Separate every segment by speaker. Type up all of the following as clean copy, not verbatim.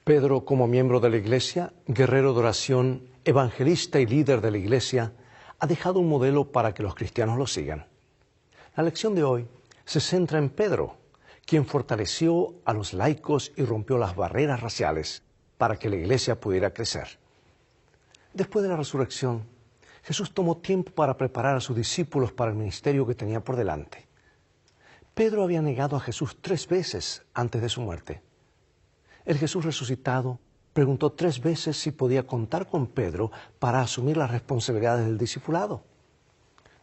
Speaker 1: Pedro, como miembro de la Iglesia, guerrero de oración, evangelista y líder de la Iglesia, ha dejado un modelo para que los cristianos lo sigan. La lección de hoy se centra en Pedro, quien fortaleció a los laicos y rompió las barreras raciales para que la Iglesia pudiera crecer. Después de la resurrección, Jesús tomó tiempo para preparar a sus discípulos para el ministerio que tenía por delante. Pedro había negado a Jesús 3 veces antes de su muerte. El Jesús resucitado preguntó 3 veces si podía contar con Pedro para asumir las responsabilidades del discipulado.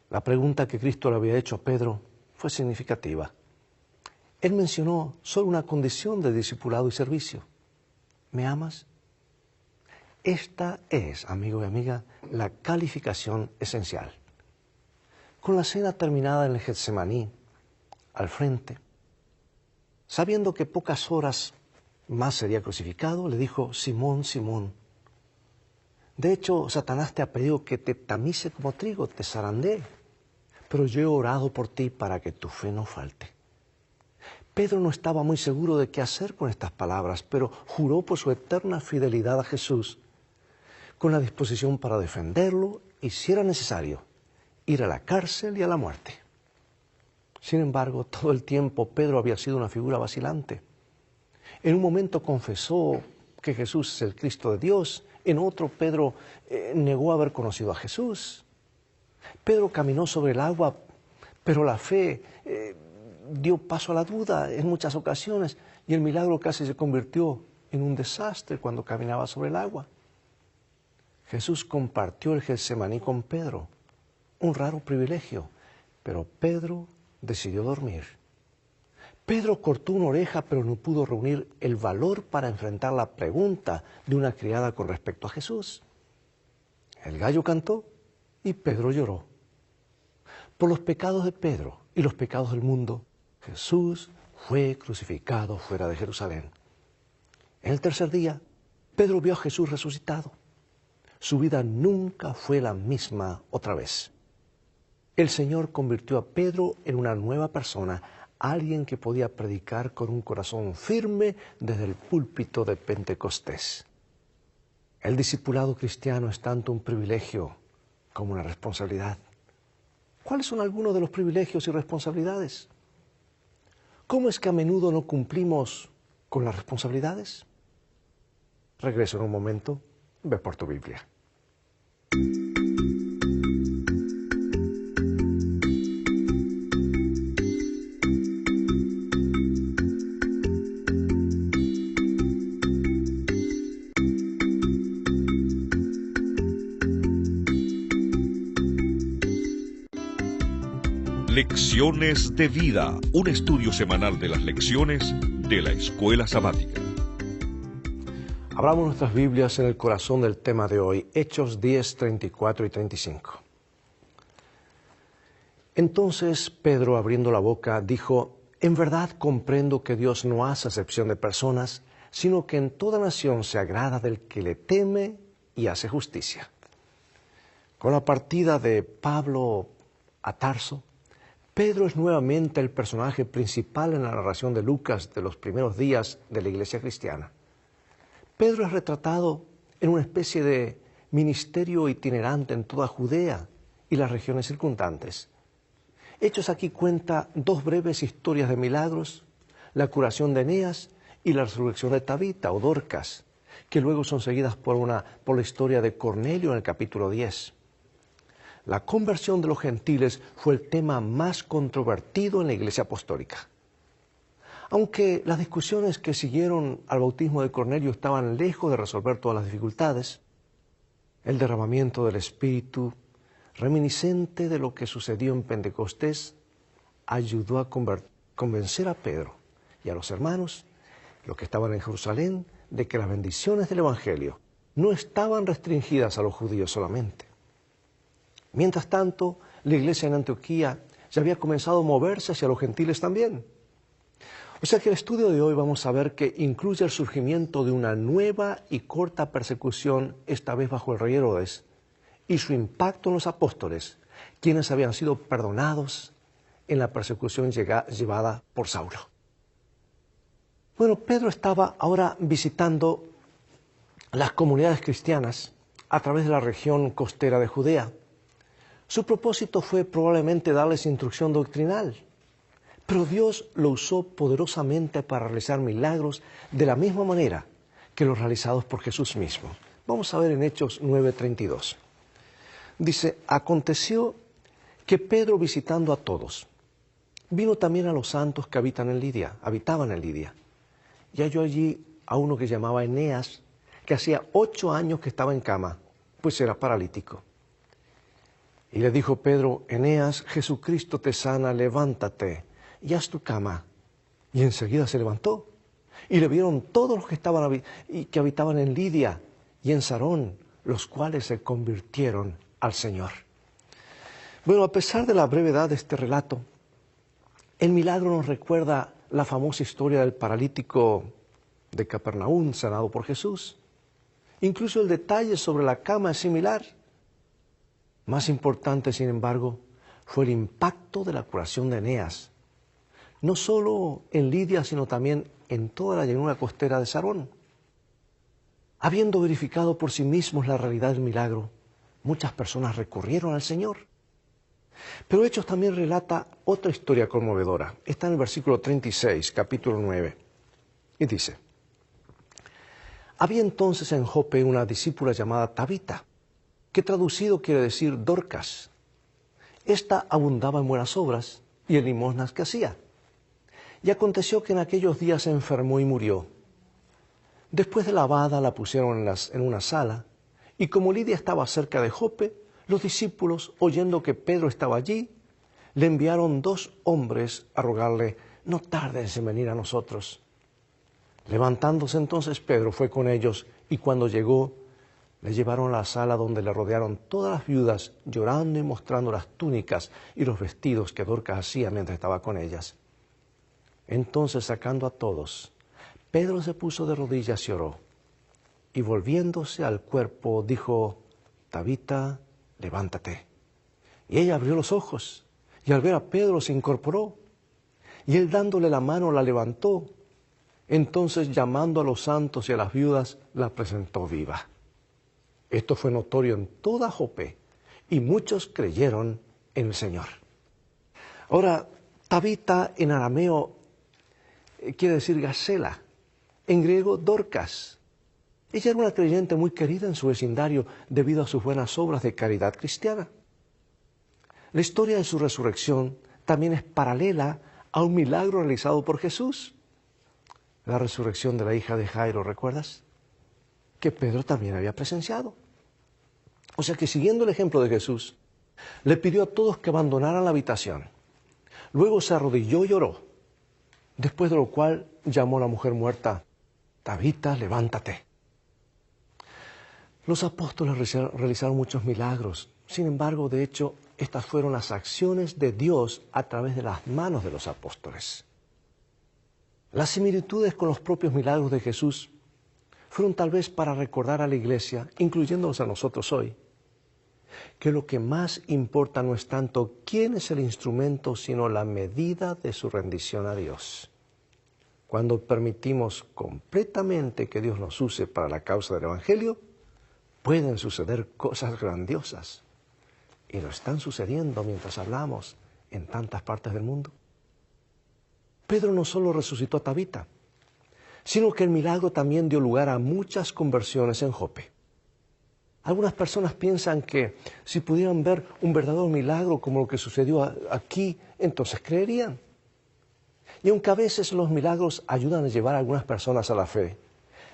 Speaker 1: La pregunta que Cristo le había hecho a Pedro fue significativa. Él mencionó solo una condición de discipulado y servicio. ¿Me amas? Esta es, amigo y amiga, la calificación esencial. Con la cena terminada en el Getsemaní, al frente, sabiendo que pocas horas más sería crucificado, le dijo: Simón, Simón, de hecho, Satanás te ha pedido que te tamice como trigo, te zarandee, pero yo he orado por ti para que tu fe no falte. Pedro no estaba muy seguro de qué hacer con estas palabras, pero juró por su eterna fidelidad a Jesús, con la disposición para defenderlo y, si era necesario, ir a la cárcel y a la muerte. Sin embargo, todo el tiempo Pedro había sido una figura vacilante. En un momento confesó que Jesús es el Cristo de Dios, en otro Pedro negó haber conocido a Jesús. Pedro caminó sobre el agua, pero la fe dio paso a la duda en muchas ocasiones y el milagro casi se convirtió en un desastre cuando caminaba sobre el agua. Jesús compartió el Getsemaní con Pedro, un raro privilegio, pero Pedro decidió dormir. Pedro cortó una oreja, pero no pudo reunir el valor para enfrentar la pregunta de una criada con respecto a Jesús. El gallo cantó y Pedro lloró. Por los pecados de Pedro y los pecados del mundo, Jesús fue crucificado fuera de Jerusalén. En el tercer día, Pedro vio a Jesús resucitado. Su vida nunca fue la misma otra vez. El Señor convirtió a Pedro en una nueva persona, alguien que podía predicar con un corazón firme desde el púlpito de Pentecostés. El discipulado cristiano es tanto un privilegio como una responsabilidad. ¿Cuáles son algunos de los privilegios y responsabilidades? ¿Cómo es que a menudo no cumplimos con las responsabilidades? Regreso en un momento. Ve por tu Biblia.
Speaker 2: Lecciones de Vida, un estudio semanal de las lecciones de la Escuela Sabática.
Speaker 1: Abramos nuestras Biblias en el corazón del tema de hoy, Hechos 10, 34 y 35. Entonces Pedro, abriendo la boca, dijo: En verdad comprendo que Dios no hace acepción de personas, sino que en toda nación se agrada del que le teme y hace justicia. Con la partida de Pablo a Tarso, Pedro es nuevamente el personaje principal en la narración de Lucas de los primeros días de la iglesia cristiana. Pedro es retratado en una especie de ministerio itinerante en toda Judea y las regiones circundantes. Hechos aquí cuenta 2 breves historias de milagros, la curación de Eneas y la resurrección de Tabita o Dorcas, que luego son seguidas por la historia de Cornelio en el capítulo 10. La conversión de los gentiles fue el tema más controvertido en la Iglesia Apostólica. Aunque las discusiones que siguieron al bautismo de Cornelio estaban lejos de resolver todas las dificultades, el derramamiento del Espíritu, reminiscente de lo que sucedió en Pentecostés, ayudó a convencer a Pedro y a los hermanos, los que estaban en Jerusalén, de que las bendiciones del Evangelio no estaban restringidas a los judíos solamente. Mientras tanto, la iglesia en Antioquía ya había comenzado a moverse hacia los gentiles también. O sea que el estudio de hoy vamos a ver que incluye el surgimiento de una nueva y corta persecución, esta vez bajo el rey Herodes, y su impacto en los apóstoles, quienes habían sido perdonados en la persecución llevada por Saulo. Bueno, Pedro estaba ahora visitando las comunidades cristianas a través de la región costera de Judea. Su propósito fue probablemente darles instrucción doctrinal, pero Dios lo usó poderosamente para realizar milagros de la misma manera que los realizados por Jesús mismo. Vamos a ver en Hechos 9:32. Dice, aconteció que Pedro, visitando a todos, vino también a los santos que habitaban en Lidia, y halló allí a uno que llamaba Eneas, que hacía 8 años que estaba en cama, pues era paralítico. Y le dijo Pedro, Eneas, Jesucristo te sana, levántate y haz tu cama. Y enseguida se levantó. Y le vieron todos los que habitaban en Lidia y en Sarón, los cuales se convirtieron al Señor. Bueno, a pesar de la brevedad de este relato, el milagro nos recuerda la famosa historia del paralítico de Capernaum sanado por Jesús. Incluso el detalle sobre la cama es similar. Más importante, sin embargo, fue el impacto de la curación de Eneas, no solo en Lidia, sino también en toda la llanura costera de Sarón. Habiendo verificado por sí mismos la realidad del milagro, muchas personas recurrieron al Señor. Pero Hechos también relata otra historia conmovedora. Está en el versículo 36, capítulo 9, y dice, había entonces en Jope una discípula llamada Tabita, que traducido quiere decir Dorcas. Esta abundaba en buenas obras y en limosnas que hacía. Y aconteció que en aquellos días se enfermó y murió. Después de lavada la pusieron en una sala, y como Lidia estaba cerca de Jope, los discípulos, oyendo que Pedro estaba allí, le enviaron 2 hombres a rogarle, no tardes en venir a nosotros. Levantándose entonces Pedro fue con ellos, y cuando llegó, le llevaron a la sala donde le rodearon todas las viudas, llorando y mostrando las túnicas y los vestidos que Dorcas hacía mientras estaba con ellas. Entonces, sacando a todos, Pedro se puso de rodillas y oró, y volviéndose al cuerpo dijo, Tabita, levántate. Y ella abrió los ojos, y al ver a Pedro se incorporó, y él dándole la mano la levantó. Entonces, llamando a los santos y a las viudas, la presentó viva. Esto fue notorio en toda Jope, y muchos creyeron en el Señor. Ahora, Tabita en arameo quiere decir gacela, en griego Dorcas. Ella era una creyente muy querida en su vecindario debido a sus buenas obras de caridad cristiana. La historia de su resurrección también es paralela a un milagro realizado por Jesús. La resurrección de la hija de Jairo, ¿recuerdas? Que Pedro también había presenciado. O sea que siguiendo el ejemplo de Jesús, le pidió a todos que abandonaran la habitación. Luego se arrodilló y oró, después de lo cual llamó a la mujer muerta, Tabita, levántate. Los apóstoles realizaron muchos milagros. Sin embargo, de hecho, estas fueron las acciones de Dios a través de las manos de los apóstoles. Las similitudes con los propios milagros de Jesús fueron tal vez para recordar a la iglesia, incluyéndonos a nosotros hoy, que lo que más importa no es tanto quién es el instrumento, sino la medida de su rendición a Dios. Cuando permitimos completamente que Dios nos use para la causa del Evangelio, pueden suceder cosas grandiosas. Y lo están sucediendo mientras hablamos en tantas partes del mundo. Pedro no solo resucitó a Tabita, sino que el milagro también dio lugar a muchas conversiones en Jope. Algunas personas piensan que si pudieran ver un verdadero milagro como lo que sucedió aquí, entonces creerían. Y aunque a veces los milagros ayudan a llevar a algunas personas a la fe,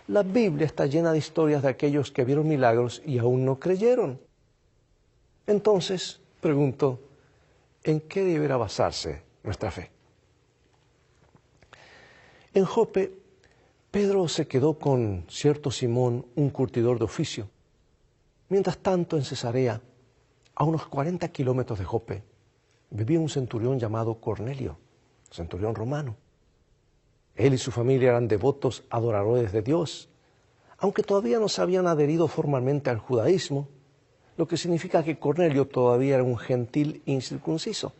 Speaker 1: la Biblia está llena de historias de aquellos que vieron milagros y aún no creyeron. Entonces, pregunto, ¿en qué deberá basarse nuestra fe? En Jope, Pedro se quedó con cierto Simón, un curtidor de oficio. Mientras tanto, en Cesarea, a unos 40 kilómetros de Jope, vivía un centurión llamado Cornelio, centurión romano. Él y su familia eran devotos adoradores de Dios, aunque todavía no se habían adherido formalmente al judaísmo, lo que significa que Cornelio todavía era un gentil incircunciso.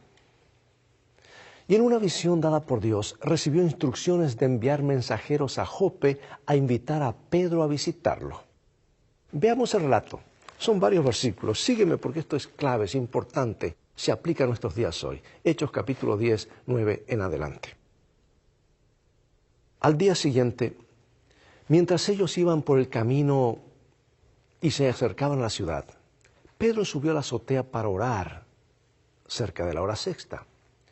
Speaker 1: Y en una visión dada por Dios, recibió instrucciones de enviar mensajeros a Jope a invitar a Pedro a visitarlo. Veamos el relato. Son varios versículos. Sígueme porque esto es clave, es importante. Se aplica a nuestros días hoy. Hechos capítulo 10, 9 en adelante. Al día siguiente, mientras ellos iban por el camino y se acercaban a la ciudad, Pedro subió a la azotea para orar cerca de la hora sexta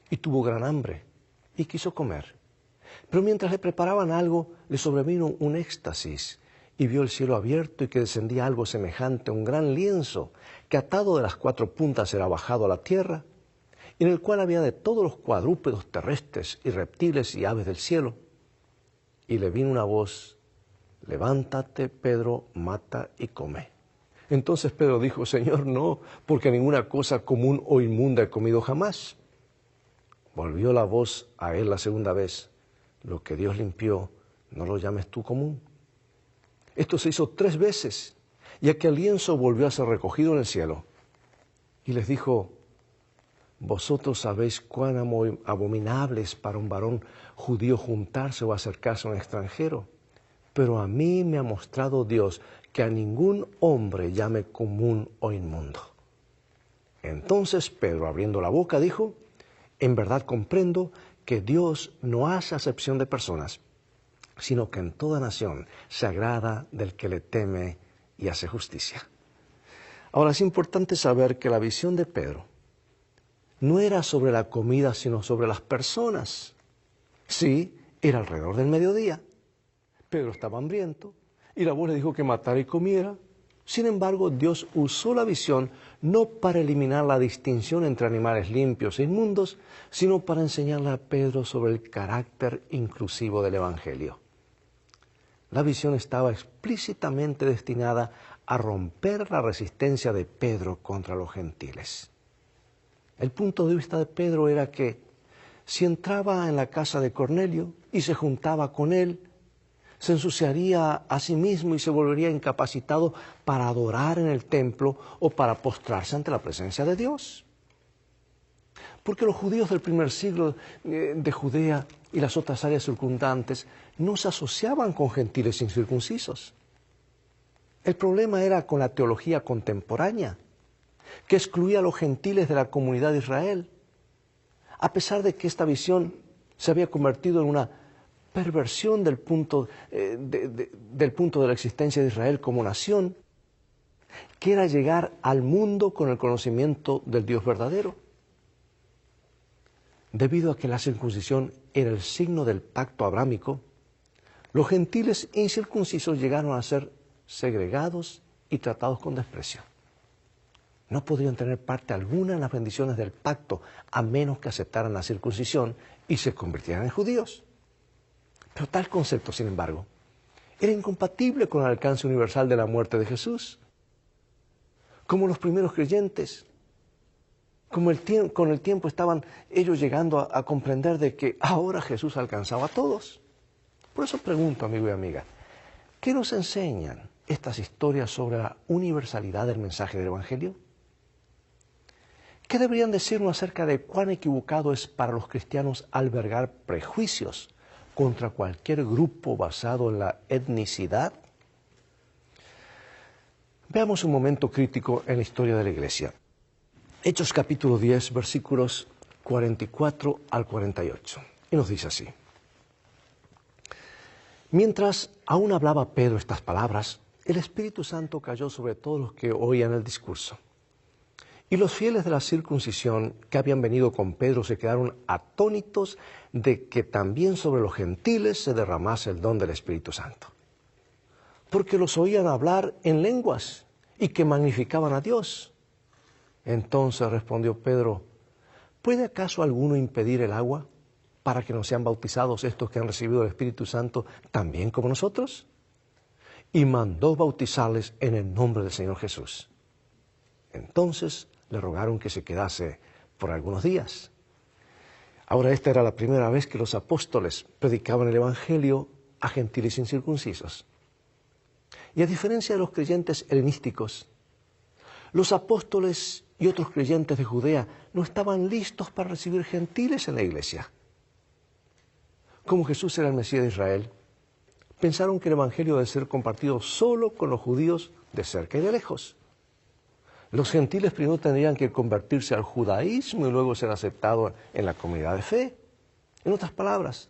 Speaker 1: y tuvo gran hambre y quiso comer. Pero mientras le preparaban algo, le sobrevino un éxtasis y vio el cielo abierto y que descendía algo semejante a un gran lienzo que atado de las 4 puntas era bajado a la tierra, y en el cual había de todos los cuadrúpedos terrestres y reptiles y aves del cielo. Y le vino una voz: levántate, Pedro, mata y come. Entonces Pedro dijo: Señor, no, porque ninguna cosa común o inmunda he comido jamás. Volvió la voz a él la segunda vez: lo que Dios limpió, no lo llames tú común. Esto se hizo 3 veces, y aquel lienzo volvió a ser recogido en el cielo. Y les dijo: vosotros sabéis cuán abominable es para un varón judío juntarse o acercarse a un extranjero, pero a mí me ha mostrado Dios que a ningún hombre llame común o inmundo. Entonces Pedro, abriendo la boca, dijo: en verdad comprendo que Dios no hace acepción de personas, sino que en toda nación se agrada del que le teme y hace justicia. Ahora, es importante saber que la visión de Pedro no era sobre la comida, sino sobre las personas. Sí, era alrededor del mediodía. Pedro estaba hambriento y la voz le dijo que matara y comiera. Sin embargo, Dios usó la visión no para eliminar la distinción entre animales limpios e inmundos, sino para enseñarle a Pedro sobre el carácter inclusivo del Evangelio. La visión estaba explícitamente destinada a romper la resistencia de Pedro contra los gentiles. El punto de vista de Pedro era que si entraba en la casa de Cornelio y se juntaba con él, se ensuciaría a sí mismo y se volvería incapacitado para adorar en el templo o para postrarse ante la presencia de Dios. Porque los judíos del primer siglo de Judea y las otras áreas circundantes no se asociaban con gentiles incircuncisos. El problema era con la teología contemporánea, que excluía a los gentiles de la comunidad de Israel, a pesar de que esta visión se había convertido en una perversión del punto de la existencia de Israel como nación, que era llegar al mundo con el conocimiento del Dios verdadero. Debido a que la circuncisión era el signo del pacto abrámico, los gentiles incircuncisos llegaron a ser segregados y tratados con desprecio. No podrían tener parte alguna en las bendiciones del pacto a menos que aceptaran la circuncisión y se convirtieran en judíos. Pero tal concepto, sin embargo, era incompatible con el alcance universal de la muerte de Jesús. Como los primeros creyentes, con el tiempo estaban ellos llegando a comprender de que ahora Jesús alcanzaba a todos. Por eso pregunto, amigo y amiga, ¿qué nos enseñan estas historias sobre la universalidad del mensaje del Evangelio? ¿Qué deberían decirnos acerca de cuán equivocado es para los cristianos albergar prejuicios contra cualquier grupo basado en la etnicidad? Veamos un momento crítico en la historia de la Iglesia. Hechos capítulo 10, versículos 44 al 48. Y nos dice así: mientras aún hablaba Pedro estas palabras, el Espíritu Santo cayó sobre todos los que oían el discurso. Y los fieles de la circuncisión que habían venido con Pedro se quedaron atónitos de que también sobre los gentiles se derramase el don del Espíritu Santo. Porque los oían hablar en lenguas y que magnificaban a Dios. Entonces respondió Pedro: ¿puede acaso alguno impedir el agua para que no sean bautizados estos que han recibido el Espíritu Santo también como nosotros? Y mandó bautizarles en el nombre del Señor Jesús. Entonces le rogaron que se quedase por algunos días. Ahora, esta era la primera vez que los apóstoles predicaban el Evangelio a gentiles incircuncisos. Y a diferencia de los creyentes helenísticos, los apóstoles y otros creyentes de Judea no estaban listos para recibir gentiles en la iglesia. Como Jesús era el Mesías de Israel, pensaron que el Evangelio debe ser compartido solo con los judíos de cerca y de lejos. Los gentiles primero tendrían que convertirse al judaísmo y luego ser aceptados en la comunidad de fe. En otras palabras,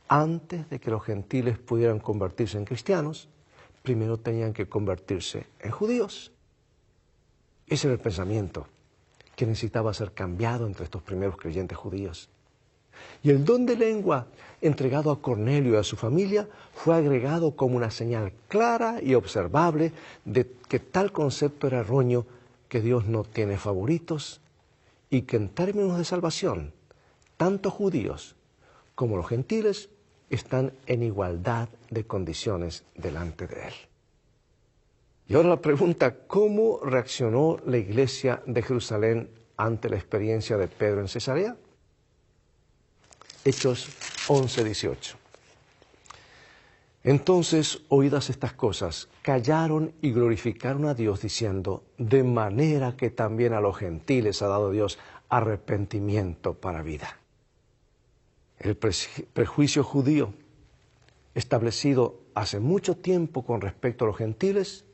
Speaker 1: antes de que los gentiles pudieran convertirse en cristianos, primero tenían que convertirse en judíos. Ese era el pensamiento que necesitaba ser cambiado entre estos primeros creyentes judíos. Y el don de lengua entregado a Cornelio y a su familia fue agregado como una señal clara y observable de que tal concepto era erróneo, que Dios no tiene favoritos y que en términos de salvación, tanto judíos como los gentiles están en igualdad de condiciones delante de Él. Y ahora la pregunta, ¿cómo reaccionó la iglesia de Jerusalén ante la experiencia de Pedro en Cesarea? Hechos 11:18. Entonces, oídas estas cosas, callaron y glorificaron a Dios diciendo, de manera que también a los gentiles ha dado Dios arrepentimiento para vida. El prejuicio judío, establecido hace mucho tiempo con respecto a los gentiles,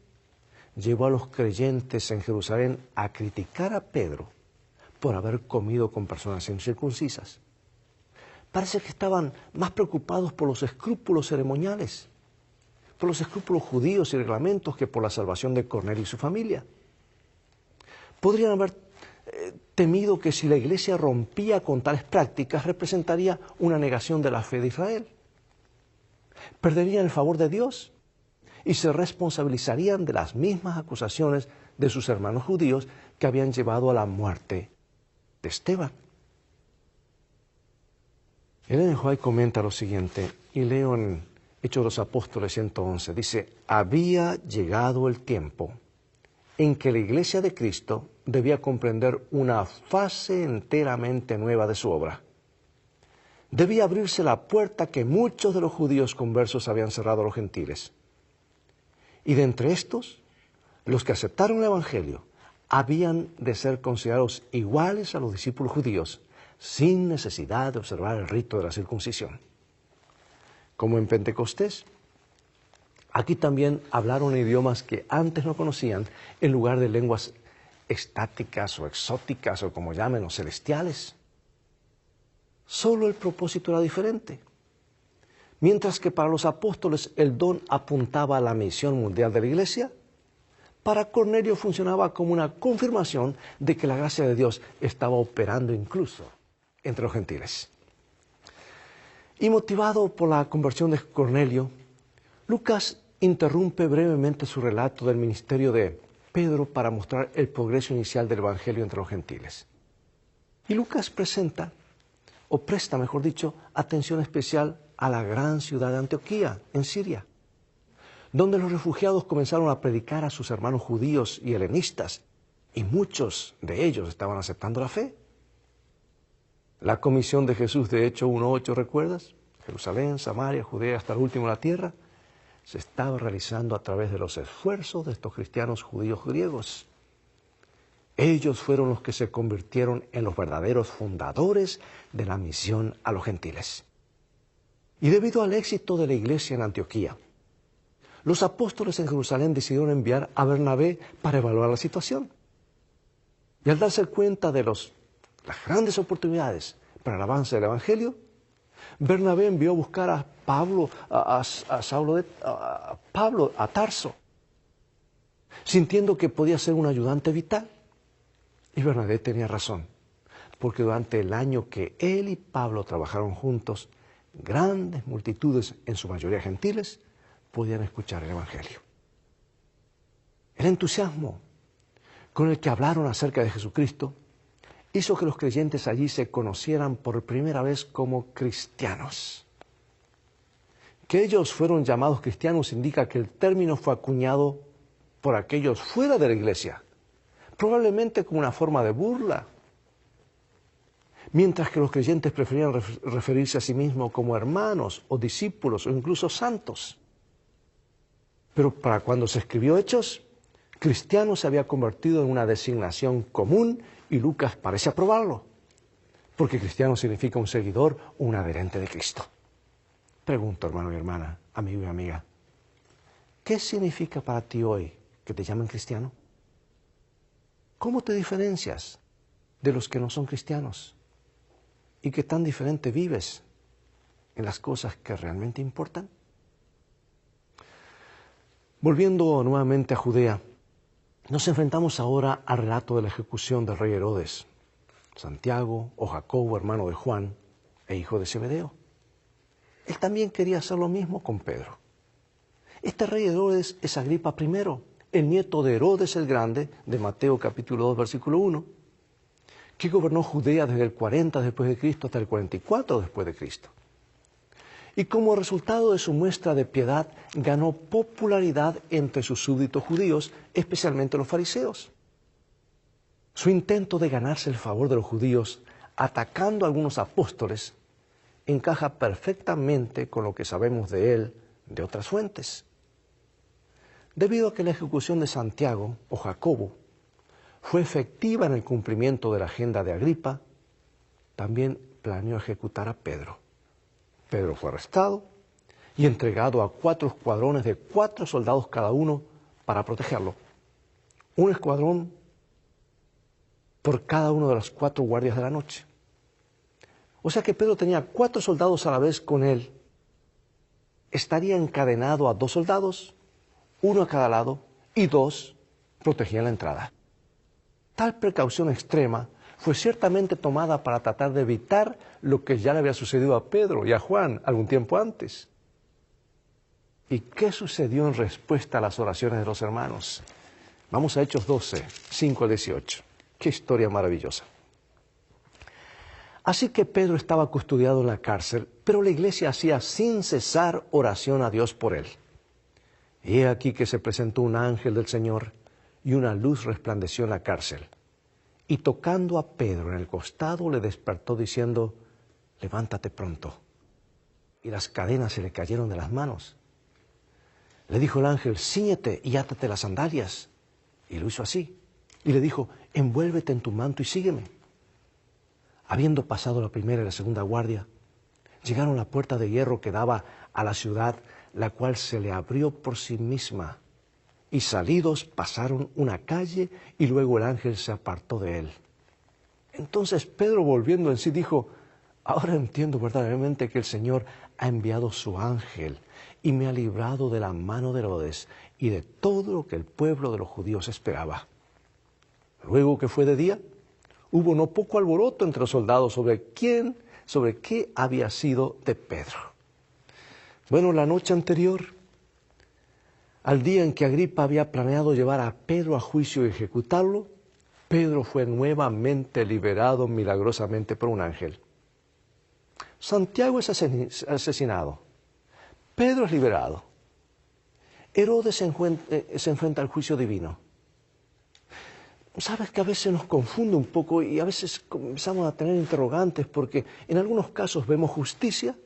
Speaker 1: llevó a los creyentes en Jerusalén a criticar a Pedro por haber comido con personas incircuncisas. Parece que estaban más preocupados por los escrúpulos ceremoniales, por los escrúpulos judíos y reglamentos que por la salvación de Cornelio y su familia. Podrían haber temido que si la iglesia rompía con tales prácticas representaría una negación de la fe de Israel. Perderían el favor de Dios y se responsabilizarían de las mismas acusaciones de sus hermanos judíos que habían llevado a la muerte de Esteban. Ellen White comenta lo siguiente, y leo en Hechos de los Apóstoles 111, dice, había llegado el tiempo en que la Iglesia de Cristo debía comprender una fase enteramente nueva de su obra. Debía abrirse la puerta que muchos de los judíos conversos habían cerrado a los gentiles. Y de entre estos, los que aceptaron el Evangelio habían de ser considerados iguales a los discípulos judíos, sin necesidad de observar el rito de la circuncisión. Como en Pentecostés, aquí también hablaron idiomas que antes no conocían, en lugar de lenguas estáticas o exóticas o como llamen, o celestiales. Solo el propósito era diferente. Mientras que para los apóstoles el don apuntaba a la misión mundial de la iglesia, para Cornelio funcionaba como una confirmación de que la gracia de Dios estaba operando incluso entre los gentiles. Y motivado por la conversión de Cornelio, Lucas interrumpe brevemente su relato del ministerio de Pedro para mostrar el progreso inicial del Evangelio entre los gentiles. Y Lucas presta, mejor dicho, atención especial a la gran ciudad de Antioquía, en Siria, donde los refugiados comenzaron a predicar a sus hermanos judíos y helenistas, y muchos de ellos estaban aceptando la fe. La comisión de Jesús de Hechos 1:8, ¿recuerdas? Jerusalén, Samaria, Judea, hasta el último de la tierra, se estaba realizando a través de los esfuerzos de estos cristianos judíos griegos. Ellos fueron los que se convirtieron en los verdaderos fundadores de la misión a los gentiles. Y debido al éxito de la iglesia en Antioquía, los apóstoles en Jerusalén decidieron enviar a Bernabé para evaluar la situación. Y al darse cuenta de las grandes oportunidades para el avance del Evangelio, Bernabé envió a buscar a Pablo, a Tarso, sintiendo que podía ser un ayudante vital. Y Bernabé tenía razón, porque durante el año que él y Pablo trabajaron juntos, grandes multitudes, en su mayoría gentiles, podían escuchar el Evangelio. El entusiasmo con el que hablaron acerca de Jesucristo hizo que los creyentes allí se conocieran por primera vez como cristianos. Que ellos fueron llamados cristianos indica que el término fue acuñado por aquellos fuera de la iglesia, probablemente como una forma de burla, mientras que los creyentes preferían referirse a sí mismos como hermanos o discípulos o incluso santos. Pero para cuando se escribió Hechos, cristiano se había convertido en una designación común y Lucas parece aprobarlo, porque cristiano significa un seguidor o un adherente de Cristo. Pregunto, hermano y hermana, amigo y amiga, ¿qué significa para ti hoy que te llamen cristiano? ¿Cómo te diferencias de los que no son cristianos? ¿Y qué tan diferente vives en las cosas que realmente importan? Volviendo nuevamente a Judea, nos enfrentamos ahora al relato de la ejecución del rey Herodes, Santiago o Jacobo, hermano de Juan e hijo de Zebedeo. Él también quería hacer lo mismo con Pedro. Este rey Herodes es Agripa I, el nieto de Herodes el Grande, de Mateo capítulo 2, versículo 1, que gobernó Judea desde el 40 después de Cristo hasta el 44 después de Cristo. Y como resultado de su muestra de piedad, ganó popularidad entre sus súbditos judíos, especialmente los fariseos. Su intento de ganarse el favor de los judíos, atacando a algunos apóstoles, encaja perfectamente con lo que sabemos de él de otras fuentes. Debido a que la ejecución de Santiago o Jacobo fue efectiva en el cumplimiento de la agenda de Agripa, también planeó ejecutar a Pedro. Pedro fue arrestado y entregado a 4 escuadrones de 4 soldados cada uno para protegerlo. Un escuadrón por cada uno de los 4 guardias de la noche. O sea que Pedro tenía 4 soldados a la vez con él. Estaría encadenado a 2 soldados, 1 a cada lado, y 2 protegían la entrada. Tal precaución extrema fue ciertamente tomada para tratar de evitar lo que ya le había sucedido a Pedro y a Juan algún tiempo antes. ¿Y qué sucedió en respuesta a las oraciones de los hermanos? Vamos a Hechos 12, 5 al 18. ¡Qué historia maravillosa! Así que Pedro estaba custodiado en la cárcel, pero la iglesia hacía sin cesar oración a Dios por él. Y he aquí que se presentó un ángel del Señor y una luz resplandeció en la cárcel. Y tocando a Pedro en el costado le despertó diciendo, levántate pronto. Y las cadenas se le cayeron de las manos. Le dijo el ángel, cíñete y átate las sandalias. Y lo hizo así. Y le dijo, envuélvete en tu manto y sígueme. Habiendo pasado la primera y la segunda guardia, llegaron a la puerta de hierro que daba a la ciudad, la cual se le abrió por sí misma. Y salidos pasaron una calle y luego el ángel se apartó de él. Entonces Pedro, volviendo en sí, dijo, ahora entiendo verdaderamente que el Señor ha enviado su ángel y me ha librado de la mano de Herodes y de todo lo que el pueblo de los judíos esperaba. Luego que fue de día, hubo no poco alboroto entre los soldados sobre qué había sido de Pedro. Bueno, la noche anterior, al día en que Agripa había planeado llevar a Pedro a juicio y ejecutarlo, Pedro fue nuevamente liberado milagrosamente por un ángel. Santiago es asesinado. Pedro es liberado. Herodes se enfrenta al juicio divino. Sabes que a veces nos confunde un poco y a veces comenzamos a tener interrogantes porque en algunos casos vemos justicia,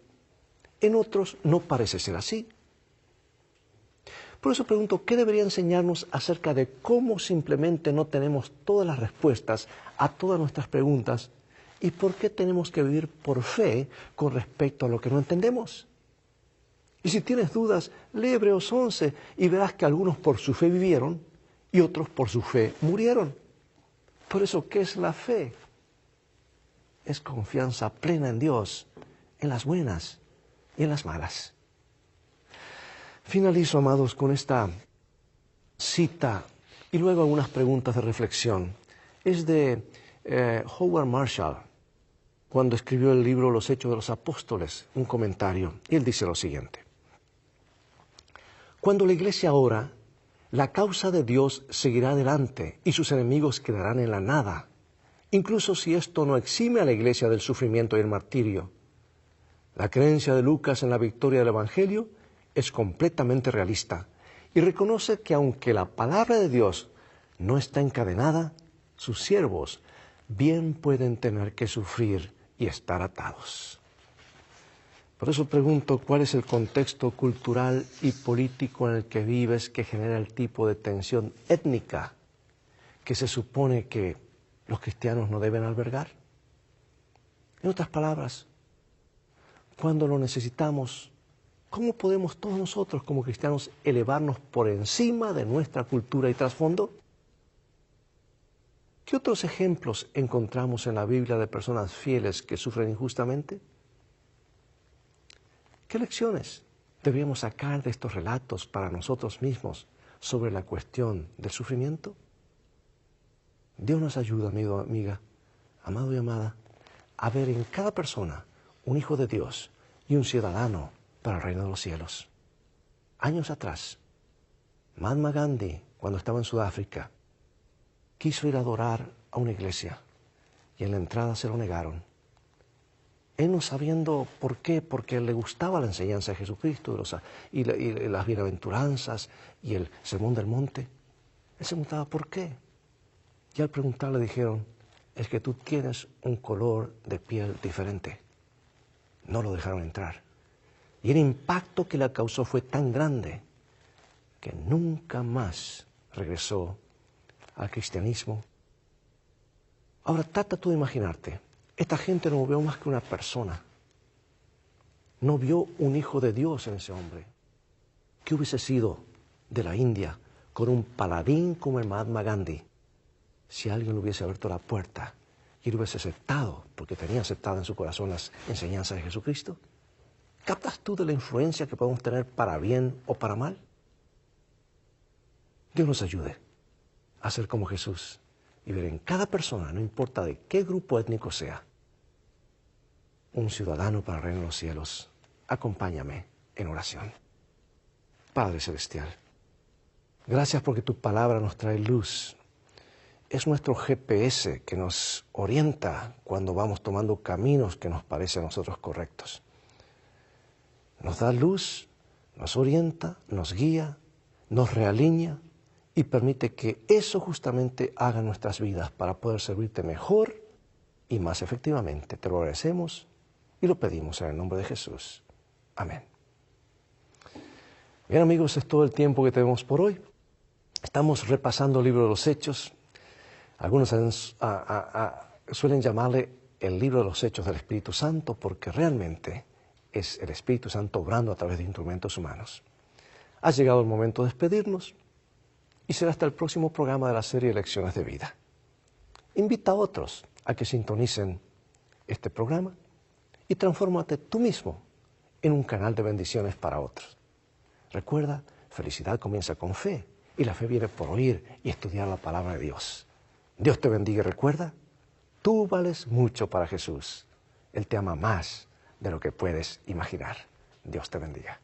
Speaker 1: en otros no parece ser así. Por eso pregunto, ¿qué debería enseñarnos acerca de cómo simplemente no tenemos todas las respuestas a todas nuestras preguntas y por qué tenemos que vivir por fe con respecto a lo que no entendemos? Y si tienes dudas, lee Hebreos 11 y verás que algunos por su fe vivieron y otros por su fe murieron. Por eso, ¿qué es la fe? Es confianza plena en Dios, en las buenas y en las malas. Finalizo, amados, con esta cita y luego algunas preguntas de reflexión. Es de Howard Marshall, cuando escribió el libro Los Hechos de los Apóstoles, un comentario. Y él dice lo siguiente. Cuando la iglesia ora, la causa de Dios seguirá adelante y sus enemigos quedarán en la nada, incluso si esto no exime a la iglesia del sufrimiento y el martirio. La creencia de Lucas en la victoria del Evangelio es completamente realista y reconoce que aunque la palabra de Dios no está encadenada, sus siervos bien pueden tener que sufrir y estar atados. Por eso pregunto, ¿cuál es el contexto cultural y político en el que vives que genera el tipo de tensión étnica que se supone que los cristianos no deben albergar? En otras palabras, cuando lo necesitamos, ¿Cómo podemos todos nosotros como cristianos elevarnos por encima de nuestra cultura y trasfondo? ¿Qué otros ejemplos encontramos en la Biblia de personas fieles que sufren injustamente? ¿Qué lecciones debemos sacar de estos relatos para nosotros mismos sobre la cuestión del sufrimiento? Dios nos ayuda, amigo, amiga, amado y amada, a ver en cada persona un hijo de Dios y un ciudadano para el reino de los cielos. Años atrás, Mahatma Gandhi, cuando estaba en Sudáfrica, quiso ir a adorar a una iglesia y en la entrada se lo negaron. Él no sabiendo por qué, porque le gustaba la enseñanza de Jesucristo y las bienaventuranzas y el sermón del monte. Él se preguntaba por qué. Y al preguntar le dijeron, es que tú tienes un color de piel diferente. No lo dejaron entrar. Y el impacto que le causó fue tan grande que nunca más regresó al cristianismo. Ahora trata tú de imaginarte, esta gente no vio más que una persona, no vio un hijo de Dios en ese hombre. ¿Qué hubiese sido de la India con un paladín como el Mahatma Gandhi si alguien le hubiese abierto la puerta y lo hubiese aceptado, porque tenía aceptada en su corazón las enseñanzas de Jesucristo? ¿Captas tú de la influencia que podemos tener para bien o para mal? Dios nos ayude a ser como Jesús y ver en cada persona, no importa de qué grupo étnico sea, un ciudadano para el reino de los cielos. Acompáñame en oración. Padre Celestial, gracias porque tu palabra nos trae luz. Es nuestro GPS que nos orienta cuando vamos tomando caminos que nos parecen a nosotros correctos. Nos da luz, nos orienta, nos guía, nos realinea y permite que eso justamente haga nuestras vidas para poder servirte mejor y más efectivamente. Te lo agradecemos y lo pedimos en el nombre de Jesús. Amén. Bien, amigos, es todo el tiempo que tenemos por hoy. Estamos repasando el libro de los Hechos. Algunos suelen llamarle el libro de los Hechos del Espíritu Santo porque realmente es el Espíritu Santo obrando a través de instrumentos humanos. Ha llegado el momento de despedirnos y será hasta el próximo programa de la serie Lecciones de Vida. Invita a otros a que sintonicen este programa y transfórmate tú mismo en un canal de bendiciones para otros. Recuerda, felicidad comienza con fe y la fe viene por oír y estudiar la palabra de Dios. Dios te bendiga y recuerda, tú vales mucho para Jesús. Él te ama más de lo que puedes imaginar. Dios te bendiga.